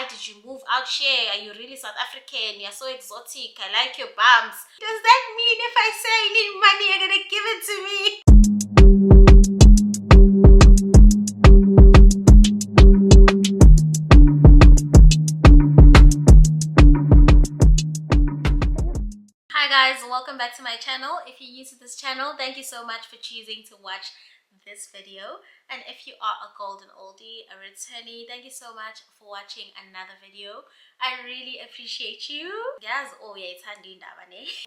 did you move out here? Are you really South African? You're so exotic. I like your bumps. Does that mean if I say I need money, you're gonna give it to me? Hi guys, welcome back to my channel. If you're new to this channel, thank you so much for choosing to watch this video. And if you are a golden oldie, a returnee, thank you so much for watching another video. I really appreciate you. Guys, oh yeah, it's handy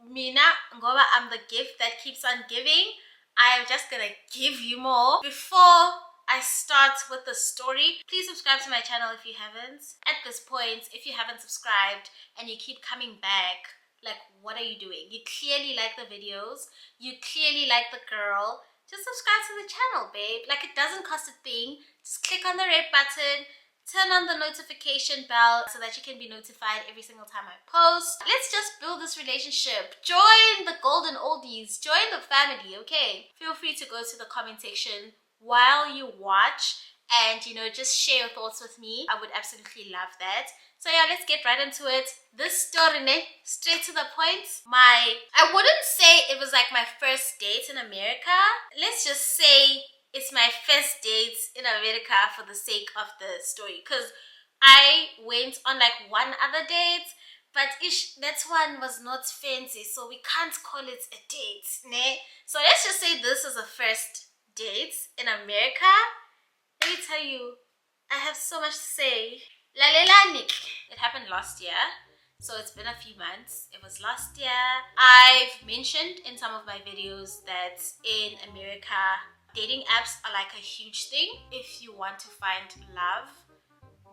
Mina, ngoba I'm the gift that keeps on giving. I'm just gonna give you more. Before I start with the story, please subscribe to my channel if you haven't. At this point, if you haven't subscribed and you keep coming back, like, what are you doing? You clearly like the videos, you clearly like the girl. Just subscribe to the channel, babe. Like, it doesn't cost a thing. Just click on the red button, turn on the notification bell so that you can be notified every single time I post. Let's just build this relationship. Join the golden oldies, join the family, okay? Feel free to go to the comment section while you watch and, you know, just share your thoughts with me. I would absolutely love that. So yeah, let's get right into it. This story, straight to the point. I wouldn't say it was like my first date in America. Let's just say it's my first date in America for the sake of the story. Because I went on like one other date, but that one was not fancy, so we can't call it a date, ne? So let's just say this is a first date in America. Let me tell you, I have so much to say. It happened last year, so it's been a few months. It was last year. I've mentioned in some of my videos that in America, dating apps are like a huge thing. If you want to find love,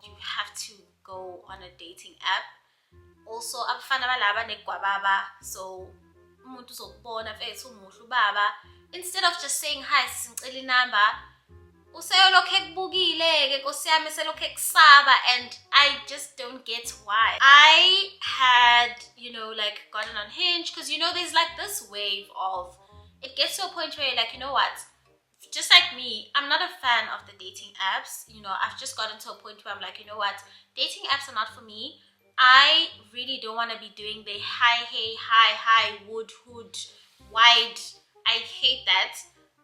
you have to go on a dating app. Also, abafana balaba negwababa, so umuntu uzokubona mfethu umuhle ubaba. Instead of just saying hi, sicela number, useyolokhu ekubukile ke Nkosi yami selokhu ekusaba, and I just don't get why. I had, you know, like gotten on Hinge, because you know there's like this wave of, it gets to a point where you're like, you know what, just like me, I'm not a fan of the dating apps. You know, I've just gotten to a point where I'm like, you know what, dating apps are not for me. I really don't want to be doing the hi, hey, hi, wood, hood, wide. I hate that.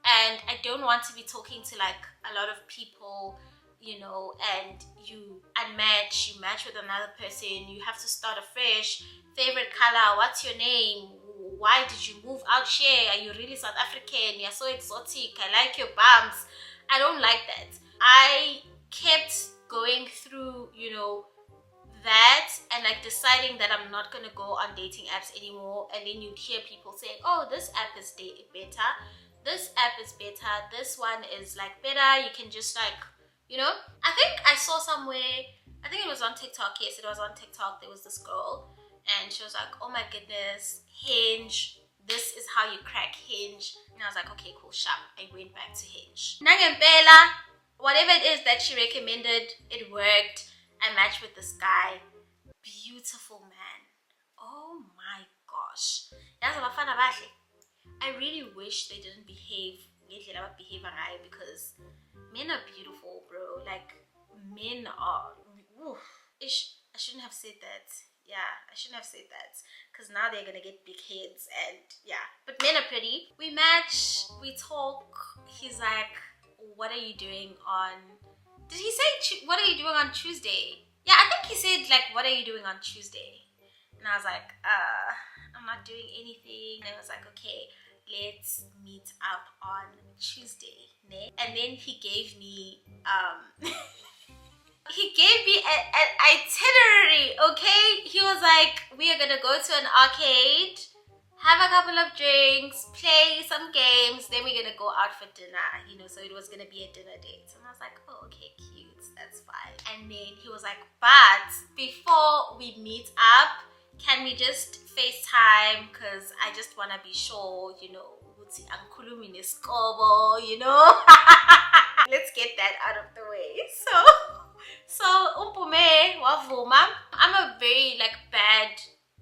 And I don't want to be talking to like a lot of people, you know, and you unmatch, you match with another person, you have to start afresh. Favorite color, what's your name? Why did you move out here? Are you really South African? You're so exotic. I like your bumps. I don't like that. I kept going through, you know, that and like deciding that I'm not gonna go on dating apps anymore. And then you'd hear people saying, oh, this app is better. This app is better, this one is like better, you can just like, you know. I think I saw somewhere, I think it was on TikTok, yes, it was on TikTok, there was this girl and she was like, oh my goodness, Hinge, this is how you crack Hinge. And I was like, okay, cool, sharp. I went back to Hinge. Nangempela, whatever it is that she recommended, it worked. I matched with this guy, beautiful man. Oh my gosh. I really wish they didn't behave because men are beautiful, bro. Like, men are, oof. I shouldn't have said that. Yeah, I shouldn't have said that, because now they're gonna get big heads, and yeah, but men are pretty. We match, we talk. He's like, what are you doing on, did he say what are you doing on Tuesday? Yeah, I think he said like, what are you doing on Tuesday? And I was like, I'm not doing anything. And I was like, okay, let's meet up on Tuesday, ne? And then he gave me he gave me an itinerary, okay? He was like, we are gonna go to an arcade, have a couple of drinks, play some games, then we're gonna go out for dinner, you know. So it was gonna be a dinner date. And I was like, oh, okay, cute, that's fine. And then he was like, but before we meet up, can we just FaceTime? Because I just want to be sure, you know, you know. Let's get that out of the way. So umpume wavuma. I'm a very like bad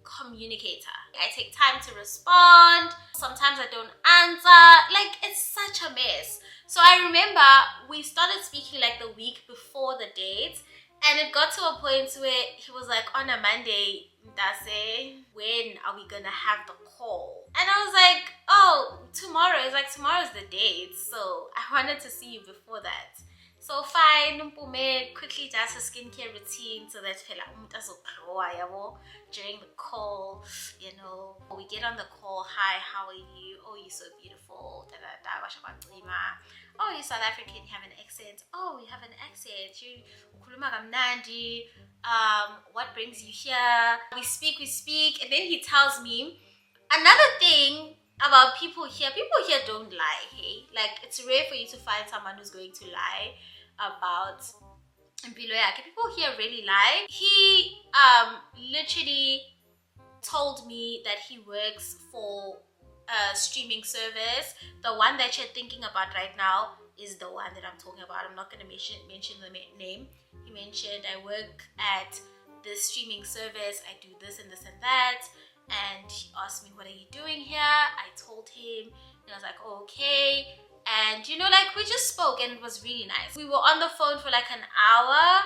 communicator. I take time to respond. Sometimes I don't answer. Like, it's such a mess. So I remember we started speaking like the week before the date, And it got to a point where he was like, on a Monday, Ndase, when are we gonna have the call? And I was like, oh, tomorrow. It's like, tomorrow's the date, so I wanted to see you before that. So fine, Mpume quickly does her skincare routine so that during the call, you know, we get on the call, hi, how are you? Oh, you're so beautiful. Oh, you're South African, you have an accent. Oh, you have an accent. You ukhuluma kamnandi. What brings you here? We speak, and then he tells me another thing about people here don't lie, hey? Like, it's rare for you to find someone who's going to lie about impilo yakhe. People here really lie. He literally told me that he works for a streaming service. The one that you're thinking about right now is the one that I'm talking about. I'm not going to mention the name. He mentioned, I work at this streaming service, I do this and this and that. And he asked me, what are you doing here? I told him, and I was like, oh, okay. And you know, like, we just spoke and it was really nice. We were on the phone for like an hour,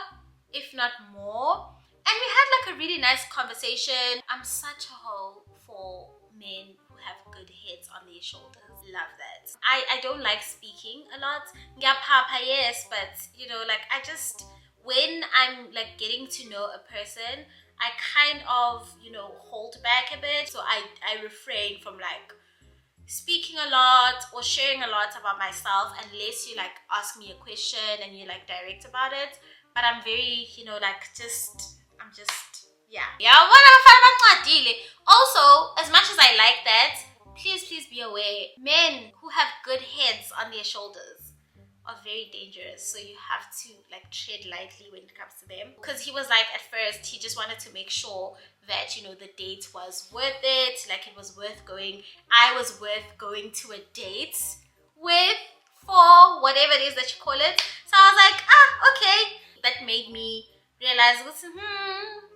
if not more. And we had like a really nice conversation. I'm such a hoe for men who have good heads on their shoulders. Love that. I don't like speaking a lot. Ngapapa, yes, but you know, like, I just, when I'm like getting to know a person, I kind of, you know, hold back a bit. So I refrain from like speaking a lot or sharing a lot about myself unless you like ask me a question and you're like direct about it. But I'm very, you know, like, I'm just, yeah. Also, as much as I like that, please be aware, men who have good heads on their shoulders are very dangerous, so you have to like tread lightly when it comes to them. Because he was like, at first he just wanted to make sure that, you know, the date was worth it, like it was worth going, I was worth going to a date with, for whatever it is that you call it. So I was like, okay. That made me realize,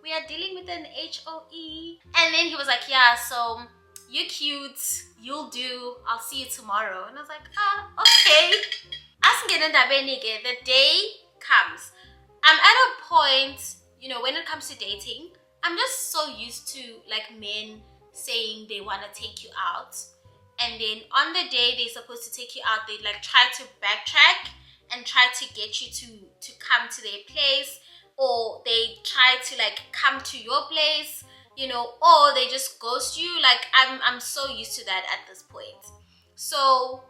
we are dealing with an HOE. And then he was like, yeah, so you're cute, you'll do, I'll see you tomorrow. And I was like, okay. The day comes, I'm at a point, you know, when it comes to dating, I'm just so used to like men saying they want to take you out, and then on the day they're supposed to take you out, they like try to backtrack and try to get you to come to their place, or they try to like come to your place, you know, or they just ghost you. Like, I'm so used to that at this point. So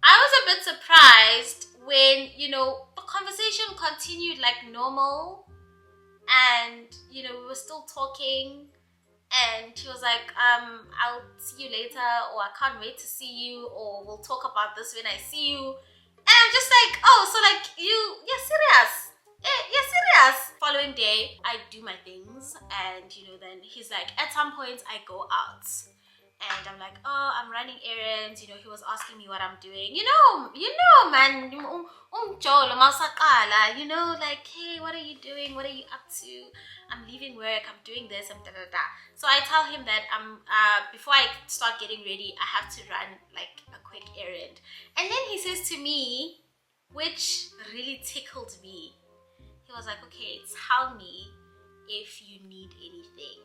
I was a bit surprised when, you know, the conversation continued like normal, and, you know, we were still talking, and he was like, I'll see you later, or I can't wait to see you, or we'll talk about this when I see you. And I'm just like, oh, so like, you're serious? You're serious? Following day, I do my things, and, you know, then he's like, at some point I go out. And I'm like, oh, I'm running errands. You know, he was asking me what I'm doing. You know, man, you know, like, hey, what are you doing? What are you up to? I'm leaving work. I'm doing this. I'm da-da-da. So I tell him that before I start getting ready, I have to run like a quick errand. And then he says to me, which really tickled me, he was like, okay, tell me if you need anything.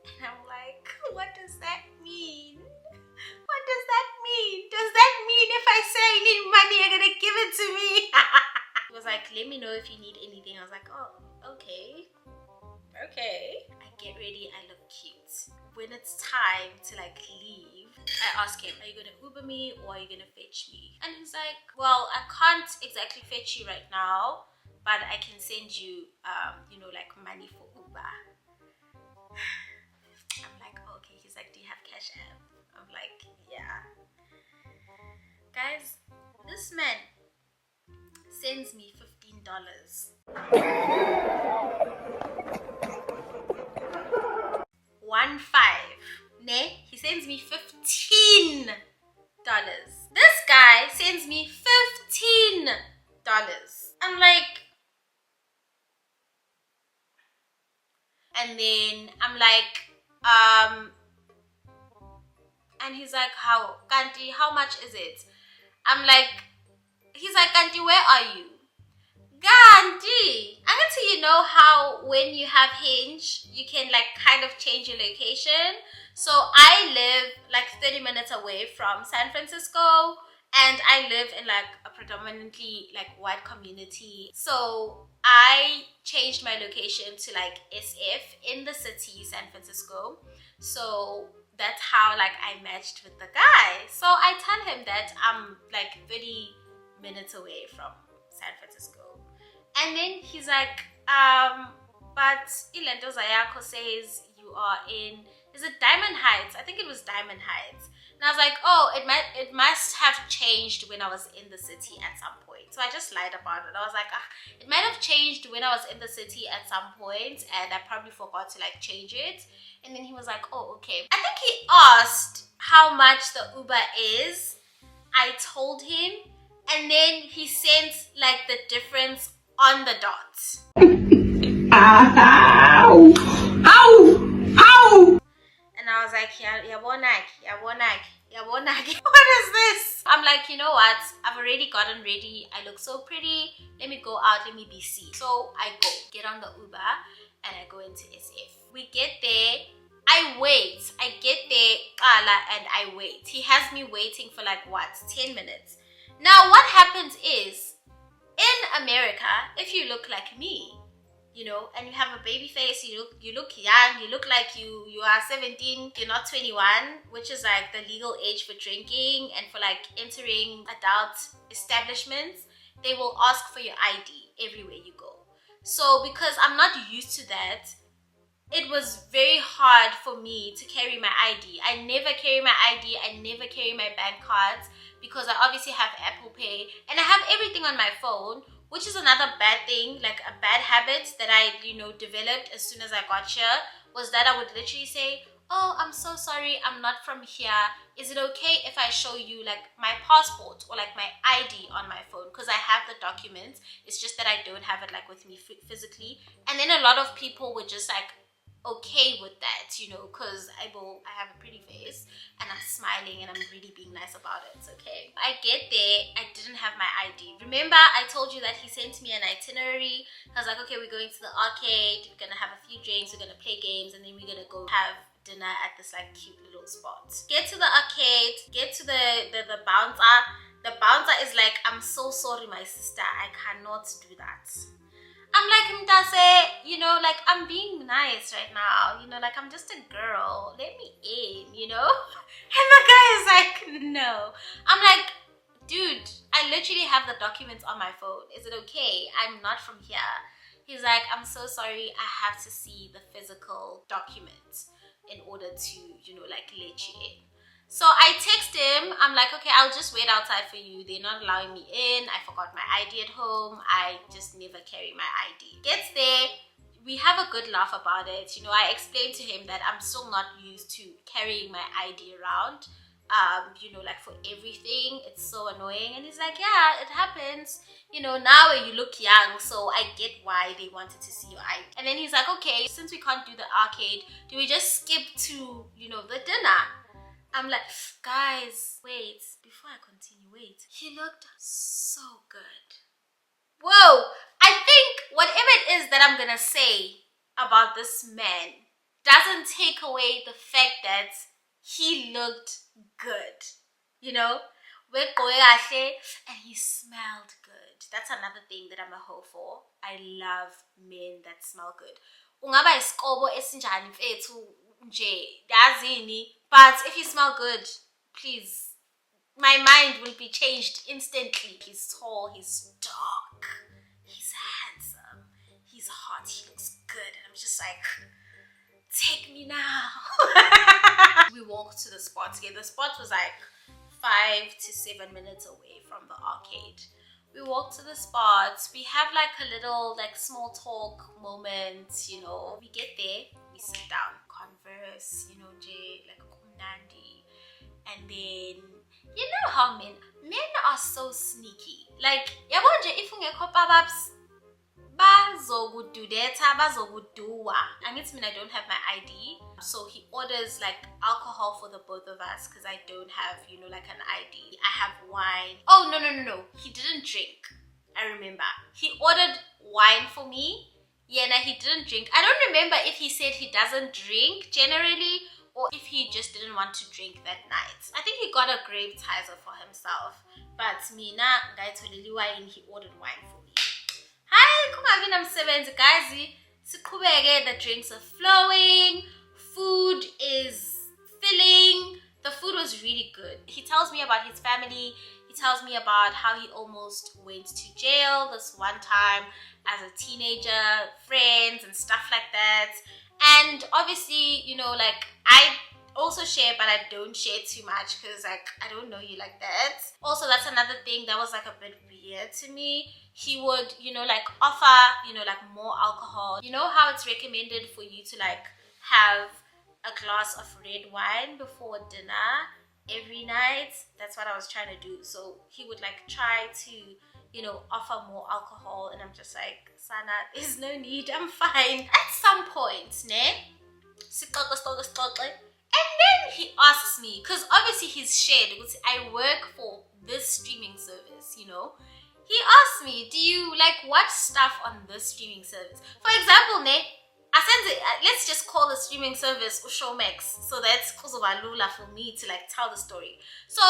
And I'm like, what does that mean? What does that mean? Does that mean if I say I need money, you're gonna give it to me? He was like, let me know if you need anything. I was like, oh, okay. I get ready, I look cute. When it's time to like leave, I ask him, are you gonna Uber me or are you gonna fetch me? And he's like, well, I can't exactly fetch you right now, but I can send you, you know, like money for Uber. I'm like, okay. He's like, do you have Cash App? I'm like, yeah. Guys, this man sends me $15. 15. Ne? He sends me $15. This guy sends me $15. I'm like, and then I'm like, and he's like, Kanti, how much is it? I'm like, he's like, Kanti, where are you? Gandhi. I can see, you know how when you have Hinge, you can like kind of change your location. So I live like 30 minutes away from San Francisco, and I live in like a predominantly like white community. So I changed my location to like SF in the city, San Francisco. So that's how like I matched with the guy. So I tell him that I'm like 30 minutes away from San Francisco. And then he's like, but Ilento Zayako says you are in, is it Diamond Heights? I think it was Diamond Heights. And I was like, oh, it must have changed when I was in the city at some point. So I just lied about it. I was like, it might have changed when I was in the city at some point, and I probably forgot to like change it. And then he was like, oh, okay. I think he asked how much the Uber is. I told him, and then he sent like the difference on the dot. Ow! Ow! And I was like, what is this? I'm like, you know what? I've already gotten ready. I look so pretty. Let me go out. Let me be seen. So I go, get on the Uber, and I go into SF. We get there. I wait. I get there, and I wait. He has me waiting for like what? 10 minutes. Now, what happens is, in America, if you look like me, you know, and you have a baby face, you look young, you look like you are 17, you're not 21, which is like the legal age for drinking and for like entering adult establishments, they will ask for your ID everywhere you go. So because I'm not used to that, it was very hard for me to carry my ID. I never carry my ID, I never carry my bank cards, because I obviously have Apple Pay and I have everything on my phone, which is another bad thing, like a bad habit that I, you know, developed as soon as I got here, was that I would literally say, oh, I'm so sorry, I'm not from here. Is it okay if I show you like my passport or like my ID on my phone? Because I have the documents, it's just that I don't have it like with me physically. And then a lot of people would just like, okay with that, you know, because I have a pretty face and I'm smiling and I'm really being nice about it. Okay, I get there, I didn't have my ID. Remember I told you that he sent me an itinerary. I was like, okay, we're going to the arcade, we're gonna have a few drinks, we're gonna play games, and then we're gonna go have dinner at this like cute little spot. Get to the arcade, get to the bouncer. The bouncer is like, I'm so sorry my sister, I cannot do that. I'm like, Mtase, you know, like I'm being nice right now, you know, like I'm just a girl, let me in, you know. And the guy is like, no. I'm like, dude, I literally have the documents on my phone, is it okay? I'm not from here. He's like, I'm so sorry, I have to see the physical documents in order to, you know, like let you in. So I text him, I'm like, okay, I'll just wait outside for you. They're not allowing me in. I forgot my ID at home. I just never carry my ID. Gets there, we have a good laugh about it. You know, I explained to him that I'm still not used to carrying my ID around. You know, like for everything. It's so annoying. And he's like, yeah, it happens. You know, now you look young, so I get why they wanted to see your ID. And then he's like, okay, since we can't do the arcade, do we just skip to, you know, the dinner? I'm like, guys, wait, before I continue, wait. He looked so good. Whoa, I think whatever it is that I'm gonna say about this man doesn't take away the fact that he looked good. You know, we're going and he smelled good. That's another thing that I'm a hoe for. I love men that smell good. Ungaba iskobo esinjani mfethu nje yazini, but if you smell good, please, my mind will be changed instantly. He's tall, he's dark, he's handsome, he's hot, he looks good, and I'm just like, take me now. We walked to the spot again. The spot was like 5 to 7 minutes away from the arcade. We walk to the spots, we have like a little like small talk moment, you know. We get there, we sit down, converse, you know, like kumnandi. And then, you know how men are so sneaky. Like, yabo nje if ungekho bababs bazokududetha, bazokuduwa. And it's mean I don't have my ID. So he orders like alcohol for the both of us because I don't have, you know, like an ID. I have wine. Oh, no. He didn't drink. I remember. He ordered wine for me. Yeah, no, he didn't drink. I don't remember if he said he doesn't drink generally or if he just didn't want to drink that night. I think he got a grape tizer for himself. But mina, he ordered wine for me. Hi, kungabi namsebenzi guys. The drinks are flowing. Food is filling. The food was really good. He tells me about his family. He tells me about how he almost went to jail this one time as a teenager, friends and stuff like that. And obviously, you know, like I also share, but I don't share too much because like I don't know you like that. Also, that's another thing that was like a bit weird to me. He would, you know, like offer, you know, like more alcohol. You know how it's recommended for you to like have a glass of red wine before dinner every night? That's what I was trying to do. So he would like try to, you know, offer more alcohol, and I'm just like, Sana, there's no need, I'm fine. At some point, ne? And then he asks me, because obviously he's shared, I work for this streaming service, you know. He asked me, do you like watch stuff on this streaming service? For example, ne, let's just call the streaming service Showmax, so that's Lula for me to like tell the story. So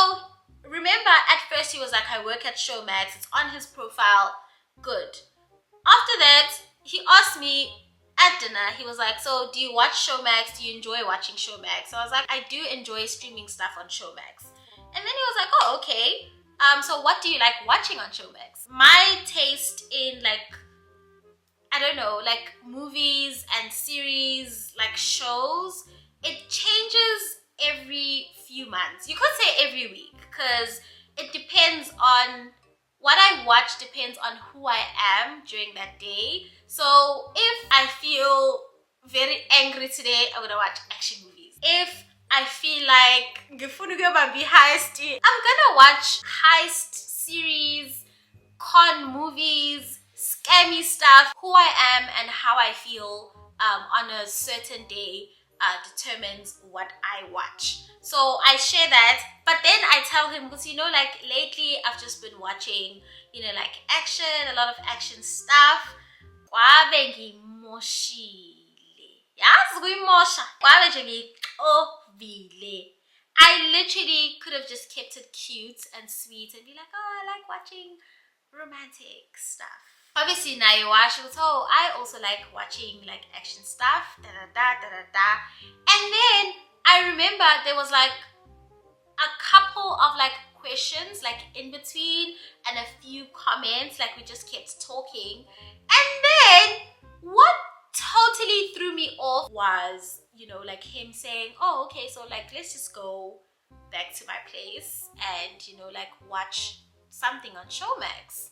remember, at first he was like, I work at Showmax, it's on his profile, good. After that, he asked me at dinner, he was like, so do you watch Showmax? Do you enjoy watching Showmax? So I was like, I do enjoy streaming stuff on Showmax. And then he was like, oh, okay. So what do you like watching on Showmax? My taste in like, I don't know, like movies and series, like shows, it changes every few months. You could say every week, because it depends on what I watch, depends on who I am during that day. So if I feel very angry today, I'm gonna watch action movies. If I feel like I'm gonna watch heist series, con movies, scammy stuff. Who I am and how I feel on a certain day determines what I watch. So I share that, but then I tell him, because you know, like lately I've just been watching, you know, like action, a lot of action stuff. I literally could have just kept it cute and sweet and be like, oh, I like watching romantic stuff. Obviously now you watch it, so I also like watching like action stuff, and then I remember there was like a couple of like questions like in between and a few comments, like we just kept talking. And then what totally threw me off was, you know, like him saying, oh, okay, so like let's just go back to my place and, you know, like watch something on Showmax.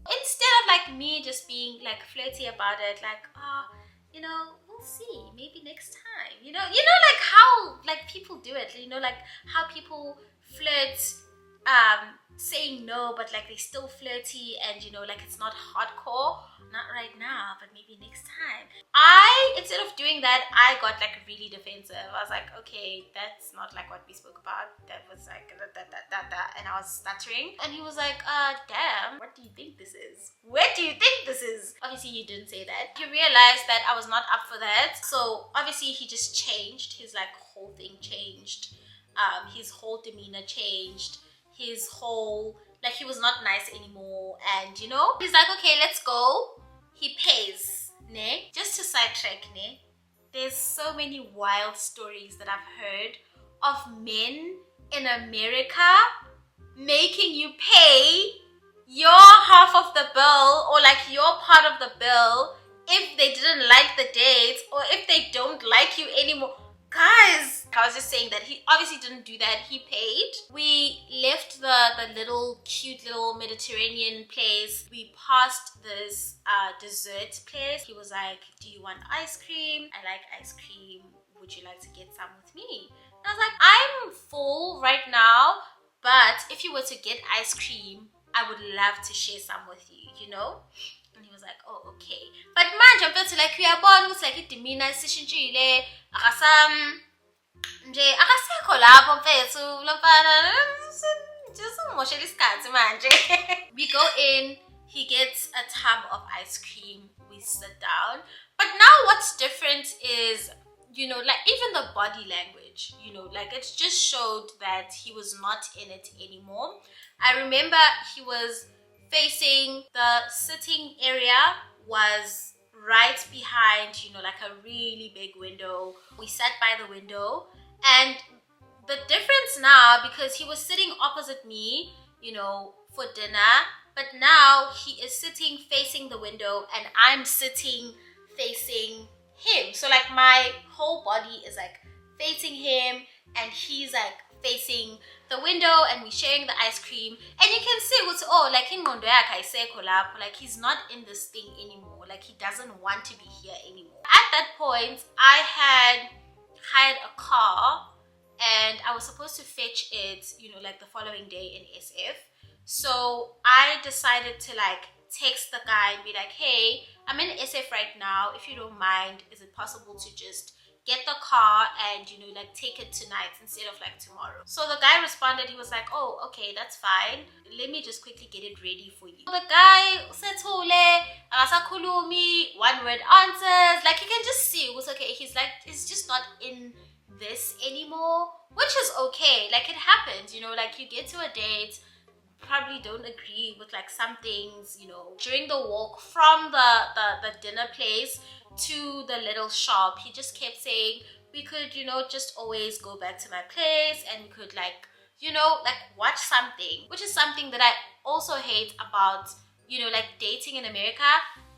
Instead of like me just being like flirty about it, like, oh, you know, we'll see, maybe next time, you know like how like people do it, you know, like how people flirt, saying no, but like they still flirty, and you know, like it's not hardcore, not right now, but maybe next time. Instead of doing that, I got like really defensive. I was like, okay, that's not like what we spoke about. That was like and I was stuttering, and he was like, damn, what do you think this is? Where do you think this is? Obviously he didn't say that. He realized that I was not up for that, so obviously he just changed. His like whole thing changed, his whole demeanor changed, his whole, like he was not nice anymore. And you know, he's like, okay, let's go. He pays, ne? Just to sidetrack, ne? There's so many wild stories that I've heard of men in America making you pay your half of the bill, or like your part of the bill, if they didn't like the date or if they don't like you anymore. Guys, I was just saying that he obviously didn't do that. He paid. We left the little cute little Mediterranean place. We passed this dessert place. He was like, do you want ice cream? I like ice cream. Would you like to get some with me? And I was like, I'm full right now, but if you were to get ice cream, I would love to share some with you, you know? And he was like, oh, okay. But manje mfethu like uyabona ukuthi like idimina isishintshile, akasekho lapho mfethu lomfana We go in, he gets a tub of ice cream, we sit down. But now what's different is, you know, like even the body language, you know, like it just showed that he was not in it anymore. I remember he was facing the sitting area, was right behind, you know, like a really big window. We sat by the window, and the difference now, because he was sitting opposite me, you know, for dinner, but now he is sitting facing the window and I'm sitting facing him. So like my whole body is like facing him and he's like facing the window, and we're sharing the ice cream, and you can see what's like in like he's not in this thing anymore, like he doesn't want to be here anymore. At that point I had hired a car and I was supposed to fetch it, you know, like the following day in SF. So I decided to like text the guy and be like, hey, I'm in SF right now, if you don't mind, is it possible to just get the car and, you know, like take it tonight instead of like tomorrow? So the guy responded, he was like, oh, okay, that's fine, let me just quickly get it ready for you. The guy said, one word answers, like you can just see it was okay. He's like, it's just not in this anymore, which is okay, like it happens, you know, like you get to a date, probably don't agree with like some things, you know. During the walk from the dinner place to the little shop, he just kept saying we could, you know, just always go back to my place and we could like, you know, like watch something, which is something that I also hate about, you know, like dating in America.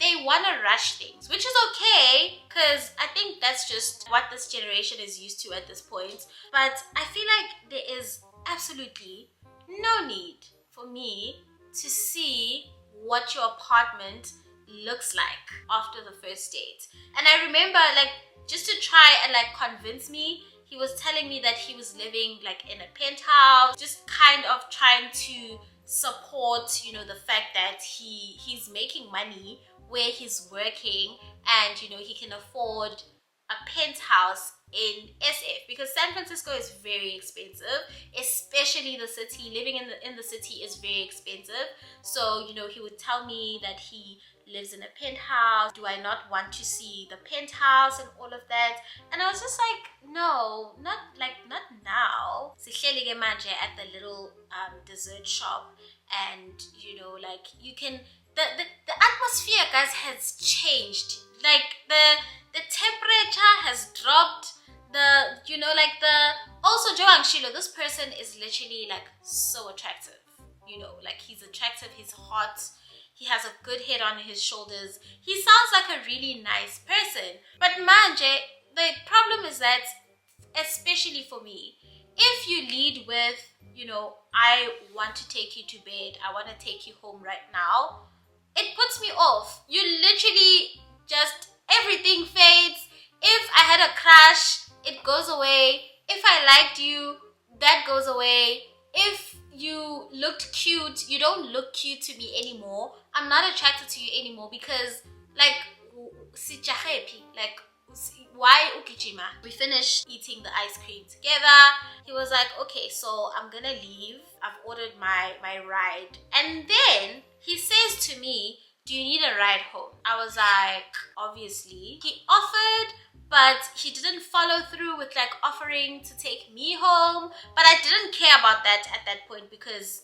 They want to rush things, which is okay, because I think that's just what this generation is used to at this point. But I feel like there is absolutely no need for me to see what your apartment looks like after the first date. And I remember, like, just to try and like convince me, he was telling me that he was living like in a penthouse, just kind of trying to support, you know, the fact that he's making money where he's working, and you know, he can afford a penthouse in SF, because San Francisco is very expensive, especially the city. Living in the city is very expensive. So, you know, he would tell me that he lives in a penthouse. Do I not want to see the penthouse and all of that? And I was just like, no, not now. Sihleli ke manje at the little dessert shop, and you know, like you can, the atmosphere, guys, has changed. Like the temperature has dropped. You know, like also Joe Angshilo, this person is literally like so attractive, you know, like he's attractive, he's hot, he has a good head on his shoulders, he sounds like a really nice person. But manje, the problem is that, especially for me, if you lead with, you know, I want to take you to bed, I want to take you home right now, it puts me off. You literally just, everything fades. If I had a crush, it goes away. If I liked you, that goes away. If you looked cute, you don't look cute to me anymore. I'm not attracted to you anymore, because like why ukijima? We finished eating the ice cream together. He was like, okay, so I'm gonna leave, I've ordered my ride. And then he says to me, do you need a ride home? I was like, obviously. He offered, but he didn't follow through with like offering to take me home. But I didn't care about that at that point, because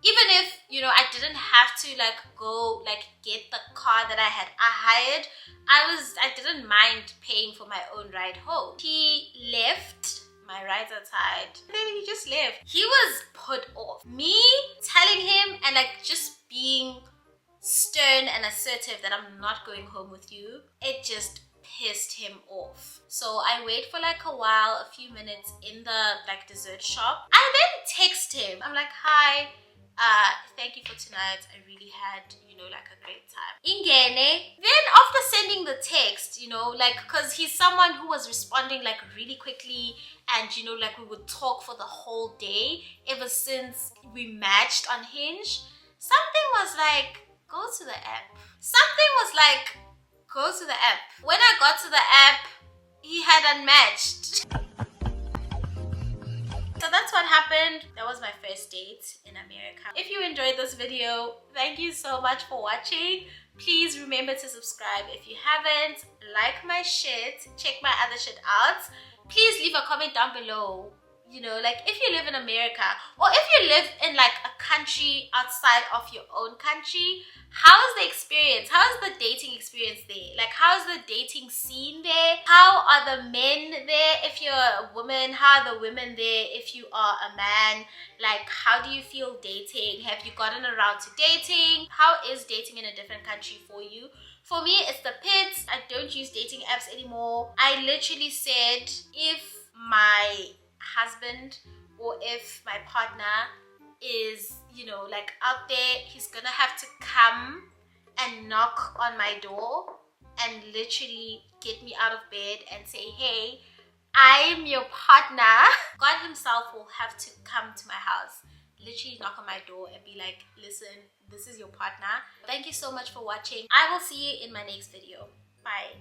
even if, you know, I didn't have to like go like get the car that I hired, I didn't mind paying for my own ride home. He left, my rides are tired, and then he just left. He was put off. Me telling him and like just being stern and assertive that I'm not going home with you, it just pissed him off. So I wait for like a while, a few minutes in the like dessert shop. I then text him. I'm like, hi, thank you for tonight, I really had, you know, like a great time. Ingene. Then after sending the text, you know, like, because he's someone who was responding like really quickly, and you know, like we would talk for the whole day ever since we matched on Hinge. Something was like, go to the app. Something was like, go to the app. When I got to the app, he had unmatched. So that's what happened. That was my first date in America. If you enjoyed this video, thank you so much for watching. Please remember to subscribe if you haven't. Like my shit. Check my other shit out. Please leave a comment down below. You know, like if you live in America or if you live in like a country outside of your own country, how is the experience? How is the dating experience there? Like, how is the dating scene there? How are the men there if you're a woman? How are the women there if you are a man? Like, how do you feel dating? Have you gotten around to dating? How is dating in a different country for you? For me, it's the pits. I don't use dating apps anymore. I literally said, if my husband or if my partner is, you know, like out there, he's gonna have to come and knock on my door and literally get me out of bed and say, hey, I'm your partner. God himself will have to come to my house, literally knock on my door and be like, listen, this is your partner. Thank you so much for watching. I will see you in my next video. Bye.